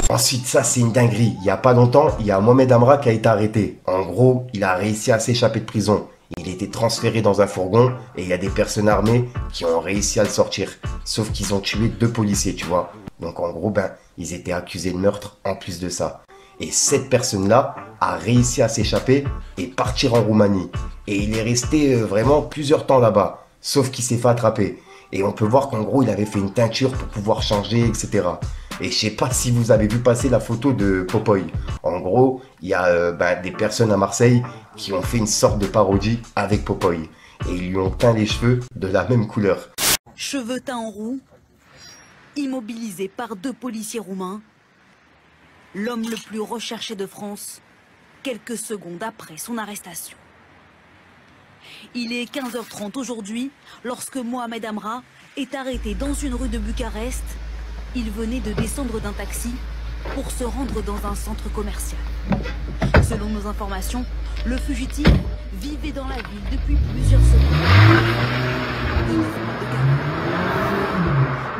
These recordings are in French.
Ensuite, ça c'est une dinguerie. Il n'y a pas longtemps, il y a Mohamed Amra qui a été arrêté. En gros, il a réussi à s'échapper de prison. Il était transféré dans un fourgon et il y a des personnes armées qui ont réussi à le sortir. Sauf qu'ils ont tué 2 policiers, tu vois. Donc en gros, ils étaient accusés de meurtre en plus de ça. Et cette personne-là a réussi à s'échapper et partir en Roumanie. Et il est resté vraiment plusieurs temps là-bas. Sauf qu'il s'est fait attraper. Et on peut voir qu'en gros, il avait fait une teinture pour pouvoir changer, etc. Et je sais pas si vous avez vu passer la photo de Popoy. En gros, il y a des personnes à Marseille qui ont fait une sorte de parodie avec Popoy. Et ils lui ont teint les cheveux de la même couleur. Cheveux teints en roux, immobilisé par 2 policiers roumains, l'homme le plus recherché de France, quelques secondes après son arrestation. Il est 15h30 aujourd'hui lorsque Mohamed Amra est arrêté dans une rue de Bucarest. Il venait de descendre d'un taxi pour se rendre dans un centre commercial. Selon nos informations, le fugitif vivait dans la ville depuis plusieurs semaines.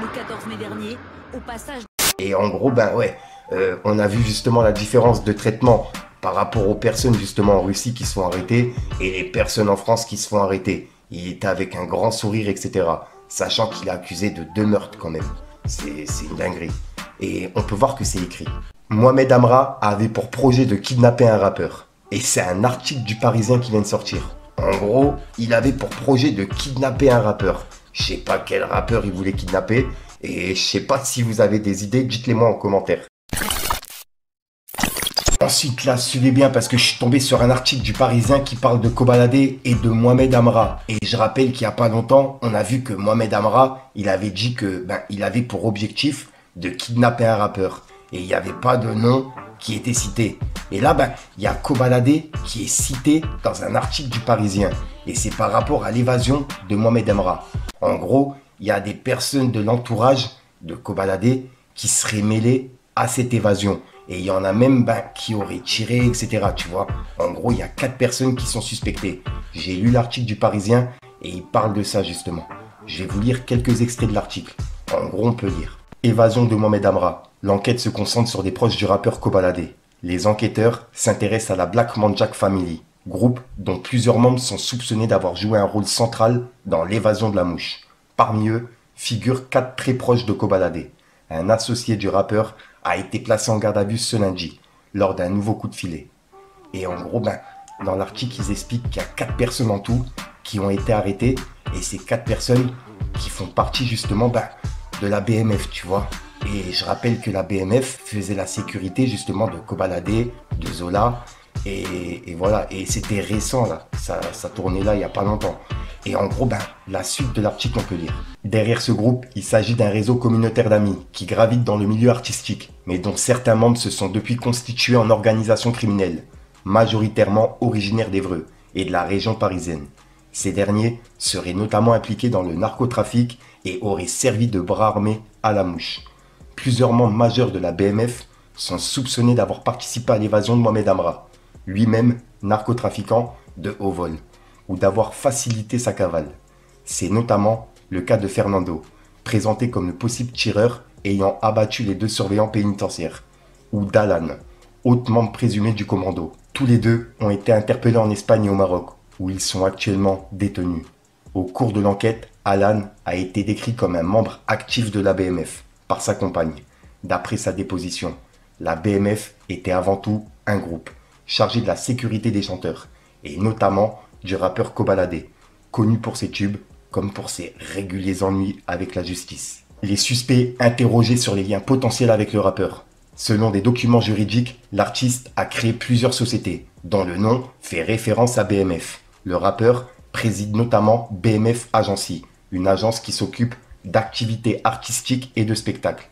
Le 14 mai dernier, au passage... Et en gros, on a vu justement la différence de traitement par rapport aux personnes justement en Russie qui se font arrêter et les personnes en France qui se font arrêter. Il était avec un grand sourire, etc. Sachant qu'il est accusé de 2 meurtres quand même. C'est une dinguerie. Et on peut voir que c'est écrit. Mohamed Amra avait pour projet de kidnapper un rappeur. Et c'est un article du Parisien qui vient de sortir. En gros, il avait pour projet de kidnapper un rappeur. Je sais pas quel rappeur il voulait kidnapper. Et je sais pas si vous avez des idées, dites-les moi en commentaire. Ensuite, là, suivez bien parce que je suis tombé sur un article du Parisien qui parle de Kobalade et de Mohamed Amra. Et je rappelle qu'il n'y a pas longtemps, on a vu que Mohamed Amra, il avait dit que il avait pour objectif de kidnapper un rappeur. Et il n'y avait pas de nom qui était cité. Et là, il y a Kobalade qui est cité dans un article du Parisien. Et c'est par rapport à l'évasion de Mohamed Amra. En gros, il y a des personnes de l'entourage de Kobalade qui seraient mêlées à cette évasion. Et il y en a même qui auraient tiré, etc. Tu vois. En gros, il y a 4 personnes qui sont suspectées. J'ai lu l'article du Parisien et il parle de ça justement. Je vais vous lire quelques extraits de l'article. En gros, on peut lire. Évasion de Mohamed Amra. L'enquête se concentre sur des proches du rappeur Kobalade. Les enquêteurs s'intéressent à la Black Manjack Family, groupe dont plusieurs membres sont soupçonnés d'avoir joué un rôle central dans l'évasion de la mouche. Parmi eux figurent 4 très proches de Kobalade. Un associé du rappeur a été placé en garde à vue ce lundi, lors d'un nouveau coup de filet. Et en gros, dans l'article, ils expliquent qu'il y a 4 personnes en tout qui ont été arrêtées. Et ces 4 personnes qui font partie justement de la BMF, tu vois. Et je rappelle que la BMF faisait la sécurité justement de Kobalade, de Zola. Et voilà, et c'était récent là, ça tournait là il n'y a pas longtemps. Et en gros, la suite de l'article on peut lire. Derrière ce groupe, il s'agit d'un réseau communautaire d'amis qui gravitent dans le milieu artistique, mais dont certains membres se sont depuis constitués en organisations criminelles, majoritairement originaires d'Évreux et de la région parisienne. Ces derniers seraient notamment impliqués dans le narcotrafic et auraient servi de bras armés à la mouche. Plusieurs membres majeurs de la BMF sont soupçonnés d'avoir participé à l'évasion de Mohamed Amra, lui-même narcotrafiquant de haut vol, ou d'avoir facilité sa cavale. C'est notamment le cas de Fernando, présenté comme le possible tireur ayant abattu les 2 surveillants pénitentiaires, ou d'Alan, autre membre présumé du commando. Tous les 2 ont été interpellés en Espagne et au Maroc, où ils sont actuellement détenus. Au cours de l'enquête, Alan a été décrit comme un membre actif de la BMF par sa compagne. D'après sa déposition, la BMF était avant tout un groupe chargé de la sécurité des chanteurs, et notamment du rappeur Kobalade, connu pour ses tubes comme pour ses réguliers ennuis avec la justice. Les suspects interrogés sur les liens potentiels avec le rappeur. Selon des documents juridiques, l'artiste a créé plusieurs sociétés, dont le nom fait référence à BMF. Le rappeur préside notamment BMF Agency, une agence qui s'occupe d'activités artistiques et de spectacles.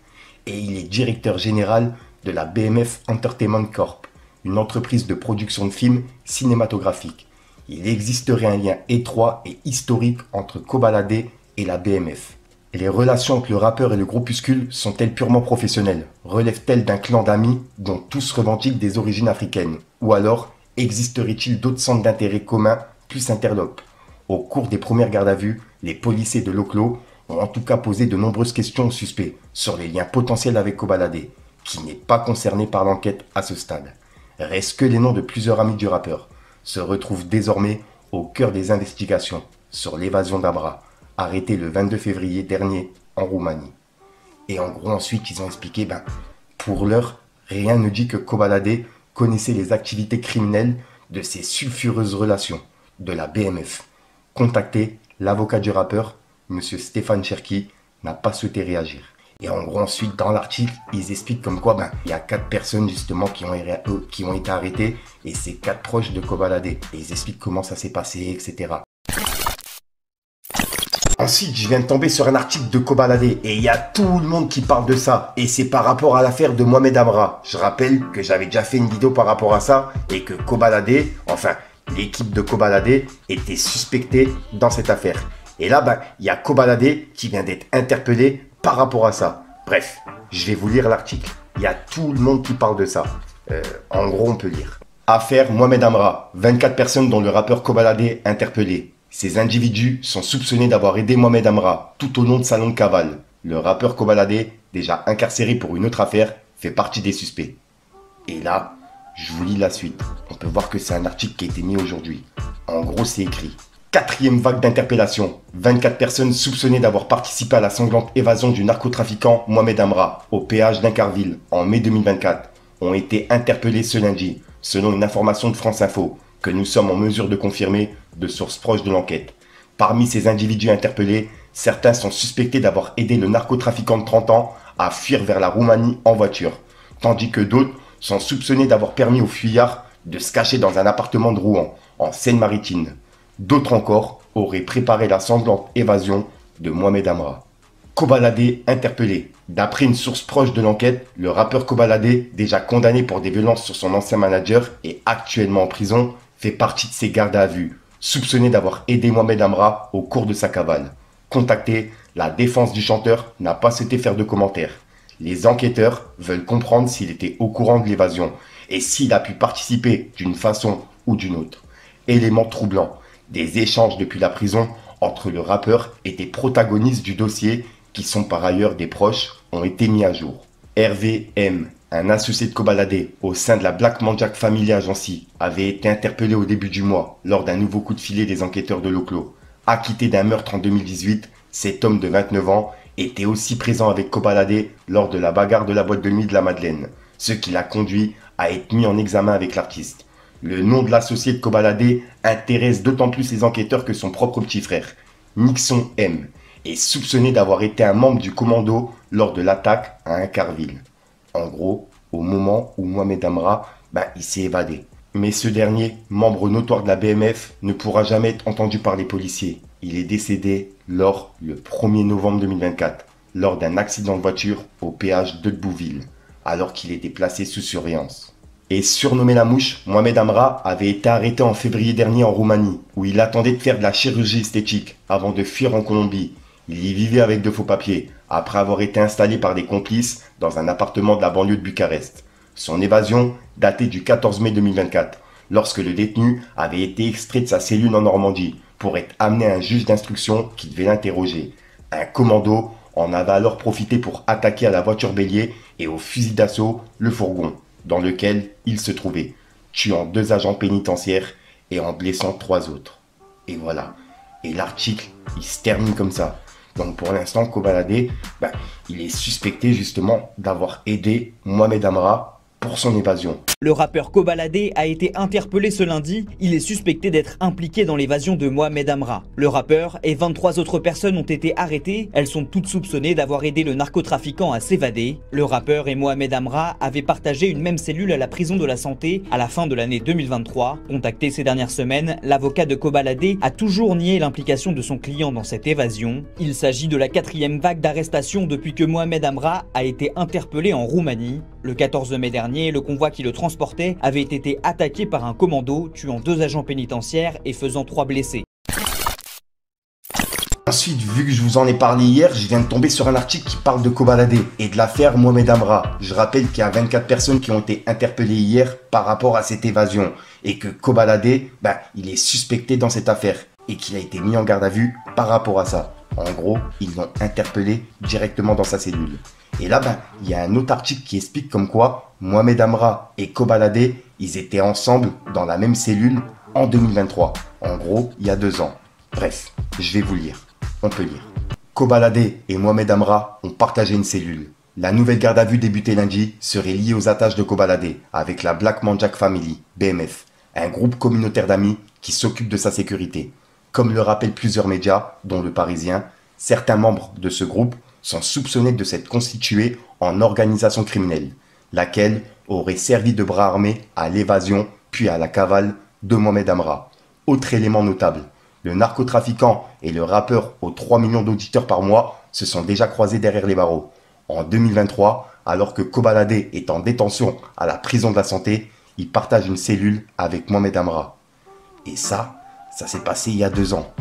Et il est directeur général de la BMF Entertainment Corp, une entreprise de production de films cinématographiques. Il existerait un lien étroit et historique entre Kobalade et la BMF. Les relations entre le rappeur et le groupuscule sont-elles purement professionnelles? Relèvent-elles d'un clan d'amis dont tous revendiquent des origines africaines? Ou alors existerait-il d'autres centres d'intérêt communs plus interlopes? Au cours des premières gardes à vue, les policiers de Loclo ont en tout cas posé de nombreuses questions au suspect sur les liens potentiels avec Kobalade, qui n'est pas concerné par l'enquête à ce stade. Reste que les noms de plusieurs amis du rappeur se retrouvent désormais au cœur des investigations sur l'évasion d'Amra, arrêté le 22 février dernier en Roumanie. Et en gros ensuite ils ont expliqué, pour l'heure, rien ne dit que Kobalade connaissait les activités criminelles de ces sulfureuses relations de la BMF. Contacté, l'avocat du rappeur, M. Stéphane Cherki, n'a pas souhaité réagir. Et en gros ensuite dans l'article, ils expliquent comme quoi il y a 4 personnes justement qui ont été arrêtées et c'est 4 proches de Kobalade. Et ils expliquent comment ça s'est passé, etc. Ensuite, je viens de tomber sur un article de Kobalade et il y a tout le monde qui parle de ça. Et c'est par rapport à l'affaire de Mohamed Amra. Je rappelle que j'avais déjà fait une vidéo par rapport à ça et que Kobalade, enfin l'équipe de Kobalade était suspectée dans cette affaire. Et là, il y a Kobalade qui vient d'être interpellé par rapport à ça. Bref, je vais vous lire l'article. Il y a tout le monde qui parle de ça. En gros, on peut lire. Affaire Mohamed Amra. 24 personnes dont le rappeur Kobalade interpellé. Ces individus sont soupçonnés d'avoir aidé Mohamed Amra tout au long de sa longue cavale. Le rappeur Kobalade, déjà incarcéré pour une autre affaire, fait partie des suspects. Et là, je vous lis la suite. On peut voir que c'est un article qui a été mis aujourd'hui. En gros, c'est écrit. 4e vague d'interpellation. 24 personnes soupçonnées d'avoir participé à la sanglante évasion du narcotrafiquant Mohamed Amra au péage d'Incarville en mai 2024 ont été interpellés ce lundi, selon une information de France Info, que nous sommes en mesure de confirmer de sources proches de l'enquête. Parmi ces individus interpellés, certains sont suspectés d'avoir aidé le narcotrafiquant de 30 ans à fuir vers la Roumanie en voiture, tandis que d'autres sont soupçonnés d'avoir permis aux fuyards de se cacher dans un appartement de Rouen, en Seine-Maritime. D'autres encore auraient préparé la sanglante évasion de Mohamed Amra. Kobalade interpellé. D'après une source proche de l'enquête, le rappeur Kobalade, déjà condamné pour des violences sur son ancien manager et actuellement en prison, fait partie de ces gardes à vue, soupçonné d'avoir aidé Mohamed Amra au cours de sa cavale. Contacté, la défense du chanteur n'a pas souhaité faire de commentaires. Les enquêteurs veulent comprendre s'il était au courant de l'évasion et s'il a pu participer d'une façon ou d'une autre. Élément troublant, des échanges depuis la prison entre le rappeur et des protagonistes du dossier, qui sont par ailleurs des proches, ont été mis à jour. Hervé M, un associé de Kobalade au sein de la Black Manjack Family Agency, avait été interpellé au début du mois lors d'un nouveau coup de filet des enquêteurs de Loclo. Acquitté d'un meurtre en 2018, cet homme de 29 ans était aussi présent avec Kobalade lors de la bagarre de la boîte de nuit de la Madeleine, ce qui l'a conduit à être mis en examen avec l'artiste. Le nom de l'associé de Kobalade intéresse d'autant plus les enquêteurs que son propre petit frère, Nixon M, est soupçonné d'avoir été un membre du commando lors de l'attaque à Incarville. En gros, au moment où Mohamed Amra, il s'est évadé. Mais ce dernier, membre notoire de la BMF, ne pourra jamais être entendu par les policiers. Il est décédé le 1er novembre 2024, lors d'un accident de voiture au péage de Bouville, alors qu'il était placé sous surveillance. Et surnommé la mouche, Mohamed Amra avait été arrêté en février dernier en Roumanie, où il attendait de faire de la chirurgie esthétique avant de fuir en Colombie. Il y vivait avec de faux papiers, après avoir été installé par des complices dans un appartement de la banlieue de Bucarest. Son évasion datait du 14 mai 2024, lorsque le détenu avait été extrait de sa cellule en Normandie pour être amené à un juge d'instruction qui devait l'interroger. Un commando en avait alors profité pour attaquer à la voiture bélier et au fusil d'assaut le fourgon dans lequel il se trouvait, tuant 2 agents pénitentiaires et en blessant 3 autres. Et voilà. Et l'article, il se termine comme ça. Donc pour l'instant, Kobalade, il est suspecté justement d'avoir aidé Mohamed Amra pour son évasion. Le rappeur Kobalade a été interpellé ce lundi. Il est suspecté d'être impliqué dans l'évasion de Mohamed Amra. Le rappeur et 23 autres personnes ont été arrêtées. Elles sont toutes soupçonnées d'avoir aidé le narcotrafiquant à s'évader. Le rappeur et Mohamed Amra avaient partagé une même cellule à la prison de la Santé à la fin de l'année 2023. Contacté ces dernières semaines, l'avocat de Kobalade a toujours nié l'implication de son client dans cette évasion. Il s'agit de la 4e vague d'arrestation depuis que Mohamed Amra a été interpellé en Roumanie. Le 14 mai dernier, le convoi qui le transportait avait été attaqué par un commando, tuant 2 agents pénitentiaires et faisant 3 blessés. Ensuite, vu que je vous en ai parlé hier, je viens de tomber sur un article qui parle de Kobalade et de l'affaire Mohamed Amra. Je rappelle qu'il y a 24 personnes qui ont été interpellées hier par rapport à cette évasion et que Kobalade, il est suspecté dans cette affaire. et qu'il a été mis en garde à vue par rapport à ça. En gros, ils l'ont interpellé directement dans sa cellule. Et là, il y a un autre article qui explique comme quoi Mohamed Amra et Kobalade, ils étaient ensemble dans la même cellule en 2023. En gros, il y a 2 ans. Bref, je vais vous lire. On peut lire. Kobalade et Mohamed Amra ont partagé une cellule. La nouvelle garde à vue débutée lundi serait liée aux attaches de Kobalade avec la Black Manjack Family, BMF, un groupe communautaire d'amis qui s'occupe de sa sécurité. Comme le rappellent plusieurs médias, dont Le Parisien, certains membres de ce groupe sont soupçonnés de s'être constitués en organisation criminelle, laquelle aurait servi de bras armé à l'évasion puis à la cavale de Mohamed Amra. Autre élément notable, le narcotrafiquant et le rappeur aux 3 millions d'auditeurs par mois se sont déjà croisés derrière les barreaux. En 2023, alors que Kobalade est en détention à la prison de la Santé, il partage une cellule avec Mohamed Amra. Et ça s'est passé il y a 2 ans.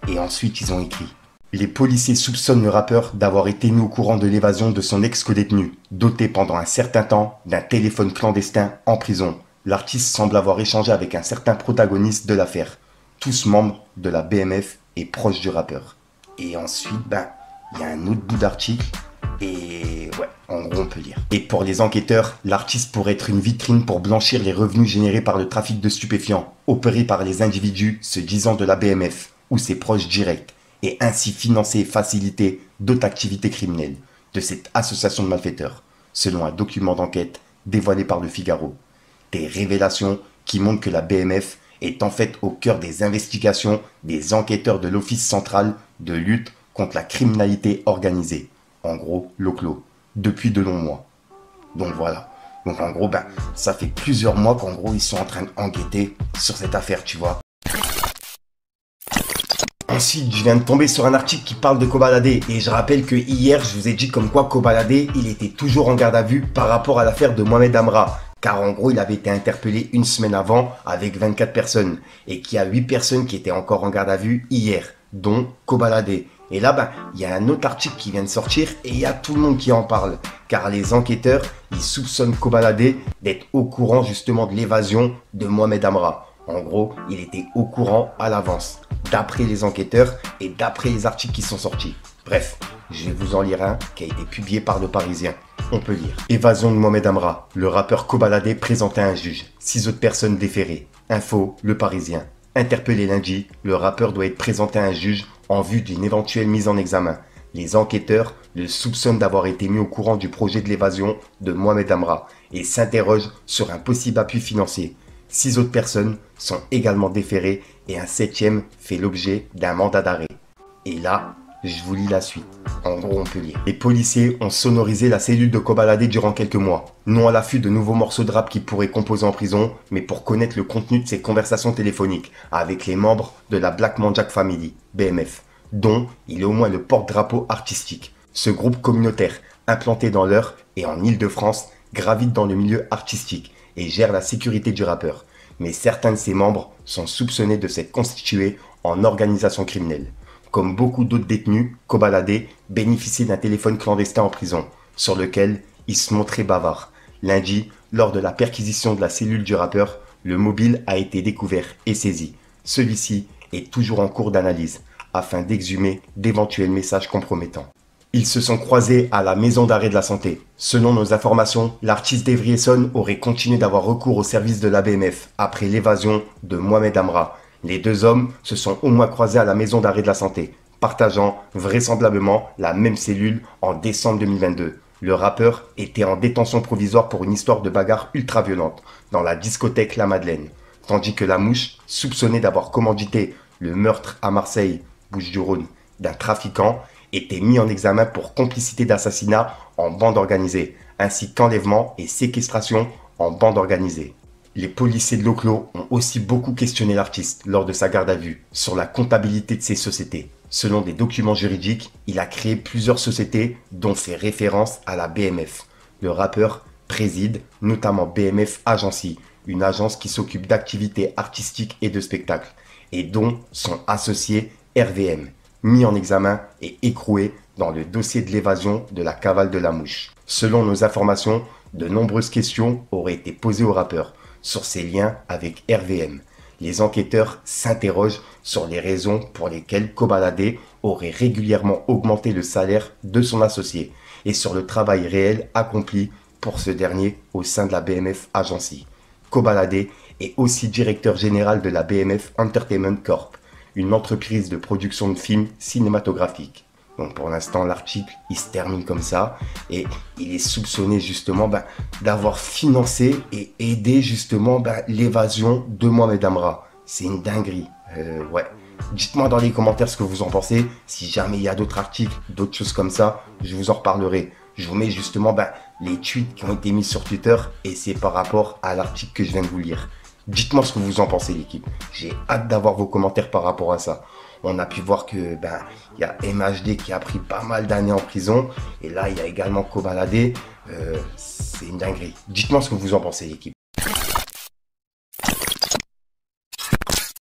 Et ensuite, ils ont écrit. Les policiers soupçonnent le rappeur d'avoir été mis au courant de l'évasion de son ex-codétenu, doté pendant un certain temps d'un téléphone clandestin en prison. L'artiste semble avoir échangé avec un certain protagoniste de l'affaire, tous membres de la BMF et proches du rappeur. Et ensuite, il y a un autre bout d'article. Et ouais, en gros, on peut lire. Et pour les enquêteurs, l'artiste pourrait être une vitrine pour blanchir les revenus générés par le trafic de stupéfiants, opéré par les individus se disant de la BMF ou ses proches directs, et ainsi financer et faciliter d'autres activités criminelles de cette association de malfaiteurs, selon un document d'enquête dévoilé par Le Figaro. Des révélations qui montrent que la BMF est en fait au cœur des investigations des enquêteurs de l'Office central de lutte contre la criminalité organisée, en gros l'OCLO, depuis de longs mois. Donc voilà. Donc en gros, ça fait plusieurs mois qu'en gros ils sont en train d'enquêter sur cette affaire, tu vois. Ensuite, je viens de tomber sur un article qui parle de Kobalade et je rappelle que hier, je vous ai dit comme quoi Kobalade, il était toujours en garde à vue par rapport à l'affaire de Mohamed Amra. Car en gros, il avait été interpellé une semaine avant avec 24 personnes et qu'il y a 8 personnes qui étaient encore en garde à vue hier, dont Kobalade. Et là, il y a un autre article qui vient de sortir et il y a tout le monde qui en parle. Car les enquêteurs, ils soupçonnent Kobalade d'être au courant justement de l'évasion de Mohamed Amra. En gros, il était au courant à l'avance, d'après les enquêteurs et d'après les articles qui sont sortis. Bref, je vais vous en lire un qui a été publié par Le Parisien. On peut lire. Évasion de Mohamed Amra. Le rappeur Kobalade présenté à un juge. 6 autres personnes déférées. Info, Le Parisien. Interpellé lundi, le rappeur doit être présenté à un juge en vue d'une éventuelle mise en examen. Les enquêteurs le soupçonnent d'avoir été mis au courant du projet de l'évasion de Mohamed Amra et s'interrogent sur un possible appui financier. 6 autres personnes sont également déférées et un 7e fait l'objet d'un mandat d'arrêt. Et là, je vous lis la suite. En gros, on peut lire. Les policiers ont sonorisé la cellule de Kobalade durant quelques mois. Non à l'affût de nouveaux morceaux de rap qui pourraient composer en prison, mais pour connaître le contenu de ces conversations téléphoniques avec les membres de la Black Manjack Family, BMF, dont il est au moins le porte-drapeau artistique. Ce groupe communautaire, implanté dans l'Eure et en Île-de-France, gravite dans le milieu artistique et gère la sécurité du rappeur. Mais certains de ses membres sont soupçonnés de s'être constitués en organisation criminelle. Comme beaucoup d'autres détenus, Kobalade bénéficiait d'un téléphone clandestin en prison, sur lequel il se montrait bavard. Lundi, lors de la perquisition de la cellule du rappeur, le mobile a été découvert et saisi. Celui-ci est toujours en cours d'analyse, afin d'exhumer d'éventuels messages compromettants. Ils se sont croisés à la maison d'arrêt de la Santé. Selon nos informations, l'artiste d'Evry-Essonnes aurait continué d'avoir recours au service de la BMF après l'évasion de Mohamed Amra. Les 2 hommes se sont au moins croisés à la maison d'arrêt de la Santé, partageant vraisemblablement la même cellule en décembre 2022. Le rappeur était en détention provisoire pour une histoire de bagarre ultra violente dans la discothèque La Madeleine, tandis que la mouche, soupçonnée d'avoir commandité le meurtre à Marseille, Bouches-du-Rhône, d'un trafiquant, était mis en examen pour complicité d'assassinat en bande organisée, ainsi qu'enlèvement et séquestration en bande organisée. Les policiers de l'OCLO ont aussi beaucoup questionné l'artiste lors de sa garde à vue sur la comptabilité de ses sociétés. Selon des documents juridiques, il a créé plusieurs sociétés dont fait référence à la BMF. Le rappeur préside notamment BMF Agency, une agence qui s'occupe d'activités artistiques et de spectacles, et dont sont associés RVM, mis en examen et écroué dans le dossier de l'évasion de la cavale de la mouche. Selon nos informations, de nombreuses questions auraient été posées au rappeur sur ses liens avec RVM. Les enquêteurs s'interrogent sur les raisons pour lesquelles Kobalade aurait régulièrement augmenté le salaire de son associé et sur le travail réel accompli pour ce dernier au sein de la BMF Agency. Kobalade est aussi directeur général de la BMF Entertainment Corp, une entreprise de production de films cinématographiques. Donc pour l'instant, l'article, il se termine comme ça et il est soupçonné justement d'avoir financé et aidé justement l'évasion de Mohamed Amra. C'est une dinguerie. Ouais. Dites-moi dans les commentaires ce que vous en pensez. Si jamais il y a d'autres articles, d'autres choses comme ça, je vous en reparlerai. Je vous mets justement les tweets qui ont été mis sur Twitter et c'est par rapport à l'article que je viens de vous lire. Dites-moi ce que vous en pensez, l'équipe. J'ai hâte d'avoir vos commentaires par rapport à ça. On a pu voir que y a MHD qui a pris pas mal d'années en prison et là il y a également Kobalade. C'est une dinguerie. Dites-moi ce que vous en pensez, l'équipe.